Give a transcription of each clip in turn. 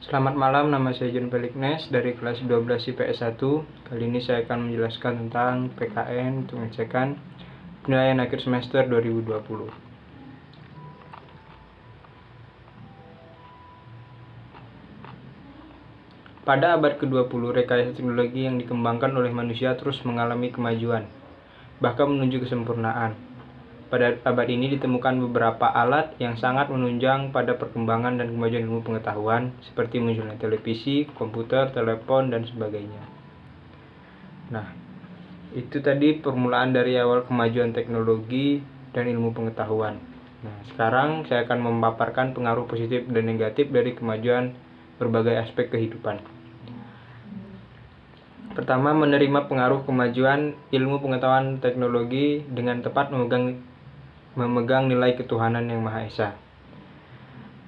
Selamat malam, nama saya John Peliknes dari kelas 12 IPS 1. Kali ini saya akan menjelaskan tentang PKN untuk pengecekan penilaian akhir semester 2020. Pada abad ke-20, rekayasa teknologi yang dikembangkan oleh manusia terus mengalami kemajuan, bahkan menuju kesempurnaan. Pada abad ini ditemukan beberapa alat yang sangat menunjang pada perkembangan dan kemajuan ilmu pengetahuan, seperti munculnya televisi, komputer, telepon, dan sebagainya. Nah, itu tadi permulaan dari awal kemajuan teknologi dan ilmu pengetahuan. Nah, sekarang saya akan memaparkan pengaruh positif dan negatif dari kemajuan berbagai aspek kehidupan. Pertama, menerima pengaruh kemajuan ilmu pengetahuan teknologi dengan tepat memegang nilai ketuhanan yang Maha Esa.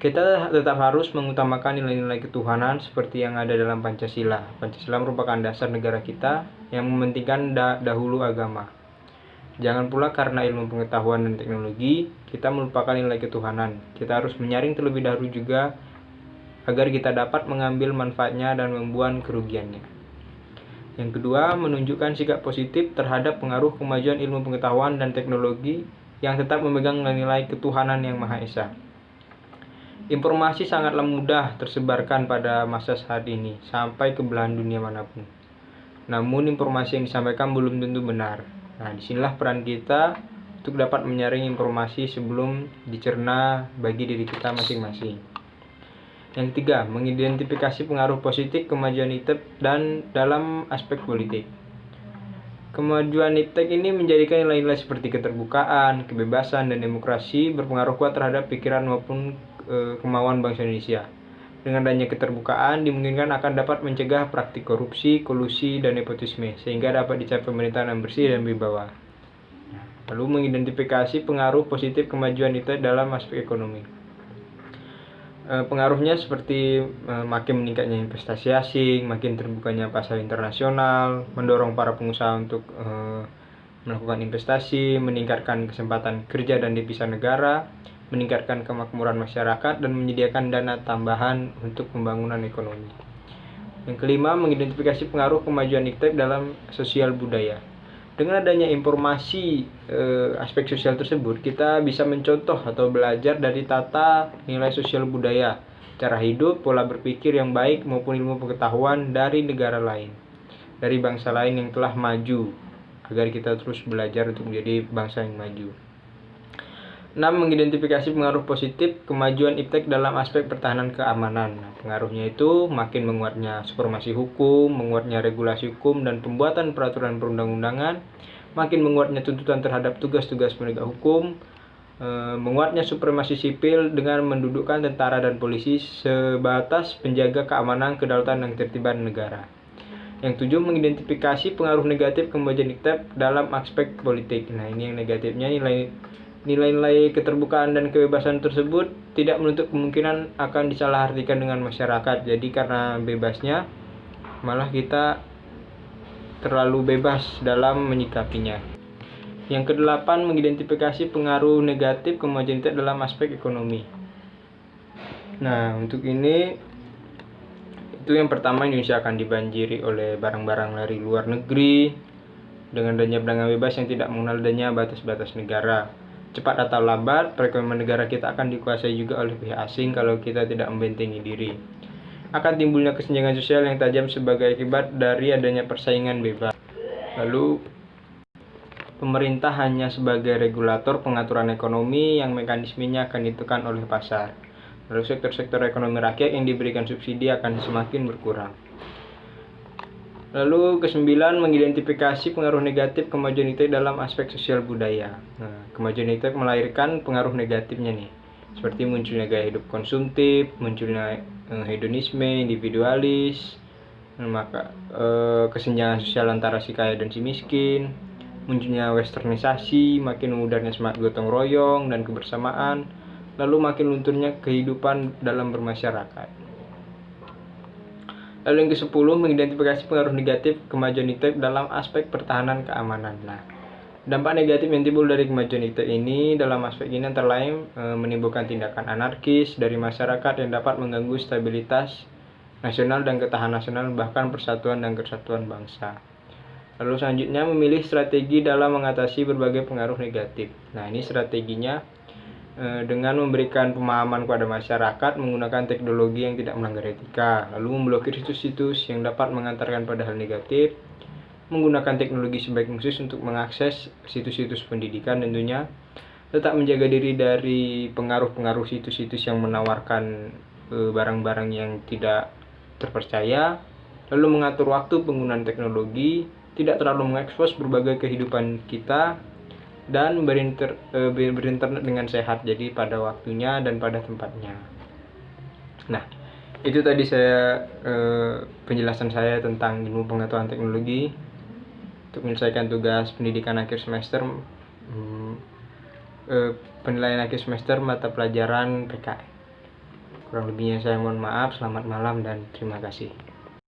Kita tetap harus mengutamakan nilai-nilai ketuhanan seperti yang ada dalam Pancasila. Pancasila merupakan dasar negara kita yang mementingkan dahulu agama. Jangan pula karena ilmu pengetahuan dan teknologi, kita melupakan nilai ketuhanan. Kita harus menyaring terlebih dahulu juga agar kita dapat mengambil manfaatnya dan membuang kerugiannya. Yang kedua, menunjukkan sikap positif terhadap pengaruh kemajuan ilmu pengetahuan dan teknologi yang tetap memegang nilai ketuhanan yang Maha Esa. Informasi sangatlah mudah tersebarkan pada masa saat ini, sampai ke belahan dunia manapun. Namun informasi yang disampaikan belum tentu benar. Nah, disinilah peran kita untuk dapat menyaring informasi sebelum dicerna bagi diri kita masing-masing. Yang ketiga, mengidentifikasi pengaruh positif kemajuan iptek dan dalam aspek politik. Kemajuan iptek ini menjadikan nilai-nilai seperti keterbukaan, kebebasan, dan demokrasi berpengaruh kuat terhadap pikiran maupun kemauan bangsa Indonesia. Dengan adanya keterbukaan, dimungkinkan akan dapat mencegah praktik korupsi, kolusi, dan nepotisme, sehingga dapat dicapai pemerintahan yang bersih dan berwibawa. Lalu mengidentifikasi pengaruh positif kemajuan iptek dalam aspek ekonomi. Pengaruhnya seperti makin meningkatnya investasi asing, makin terbukanya pasar internasional, mendorong para pengusaha untuk melakukan investasi, meningkatkan kesempatan kerja dan devisa negara, meningkatkan kemakmuran masyarakat, dan menyediakan dana tambahan untuk pembangunan ekonomi. Yang kelima, mengidentifikasi pengaruh kemajuan iptek dalam sosial budaya. Dengan adanya informasi aspek sosial tersebut, kita bisa mencontoh atau belajar dari tata nilai sosial budaya, cara hidup, pola berpikir yang baik maupun ilmu pengetahuan dari negara lain, dari bangsa lain yang telah maju, agar kita terus belajar untuk menjadi bangsa yang maju. 6. Mengidentifikasi pengaruh positif kemajuan iptek dalam aspek pertahanan keamanan. Nah, pengaruhnya itu makin menguatnya supremasi hukum, menguatnya regulasi hukum dan pembuatan peraturan perundang-undangan, makin menguatnya tuntutan terhadap tugas-tugas penegak hukum, menguatnya supremasi sipil dengan mendudukkan tentara dan polisi sebatas penjaga keamanan, kedaulatan, dan ketertiban negara. Yang 7. Mengidentifikasi pengaruh negatif kemajuan iptek dalam aspek politik. Nah, ini yang negatifnya, nilai-nilai keterbukaan dan kebebasan tersebut tidak menutup kemungkinan akan disalahartikan dengan masyarakat. Jadi karena bebasnya, malah kita terlalu bebas dalam menyikapinya. Yang kedelapan, mengidentifikasi pengaruh negatif kemajuan iptek dalam aspek ekonomi. Nah, untuk ini, itu yang pertama, Indonesia akan dibanjiri oleh barang-barang dari luar negeri dengan adanya perdagangan bebas yang tidak mengenal adanya batas-batas negara. Cepat atau lambat, perekonomian negara kita akan dikuasai juga oleh pihak asing kalau kita tidak membentengi diri. Akan timbulnya kesenjangan sosial yang tajam sebagai akibat dari adanya persaingan bebas. Lalu, pemerintah hanya sebagai regulator pengaturan ekonomi yang mekanismenya akan ditentukan oleh pasar. Lalu sektor-sektor ekonomi rakyat yang diberikan subsidi akan semakin berkurang. Lalu ke-9, mengidentifikasi pengaruh negatif kemajuan iptek dalam aspek sosial budaya. Nah, kemajuan iptek melahirkan pengaruh negatifnya nih, seperti munculnya gaya hidup konsumtif, munculnya hedonisme, individualis, maka kesenjangan sosial antara si kaya dan si miskin, munculnya westernisasi, makin memudahnya semangat gotong royong dan kebersamaan, lalu makin lunturnya kehidupan dalam bermasyarakat. Lalu yang ke-10, mengidentifikasi pengaruh negatif kemajuan iptek dalam aspek pertahanan keamanan. Nah, dampak negatif yang timbul dari kemajuan iptek ini dalam aspek ini antara lain menimbulkan tindakan anarkis dari masyarakat yang dapat mengganggu stabilitas nasional dan ketahanan nasional, bahkan persatuan dan kesatuan bangsa. Lalu selanjutnya, memilih strategi dalam mengatasi berbagai pengaruh negatif. Nah, ini strateginya dengan memberikan pemahaman kepada masyarakat menggunakan teknologi yang tidak melanggar etika, lalu memblokir situs-situs yang dapat mengantarkan pada hal negatif, menggunakan teknologi sebaik mungkin untuk mengakses situs-situs pendidikan tentunya, tetap menjaga diri dari pengaruh-pengaruh situs-situs yang menawarkan barang-barang yang tidak terpercaya, lalu mengatur waktu penggunaan teknologi, tidak terlalu mengekspos berbagai kehidupan kita, dan berinternet dengan sehat, jadi pada waktunya dan pada tempatnya. Nah, itu tadi penjelasan saya tentang ilmu pengetahuan teknologi untuk menyelesaikan tugas pendidikan akhir semester, penilaian akhir semester mata pelajaran PKN. Kurang lebihnya saya mohon maaf. Selamat malam dan terima kasih.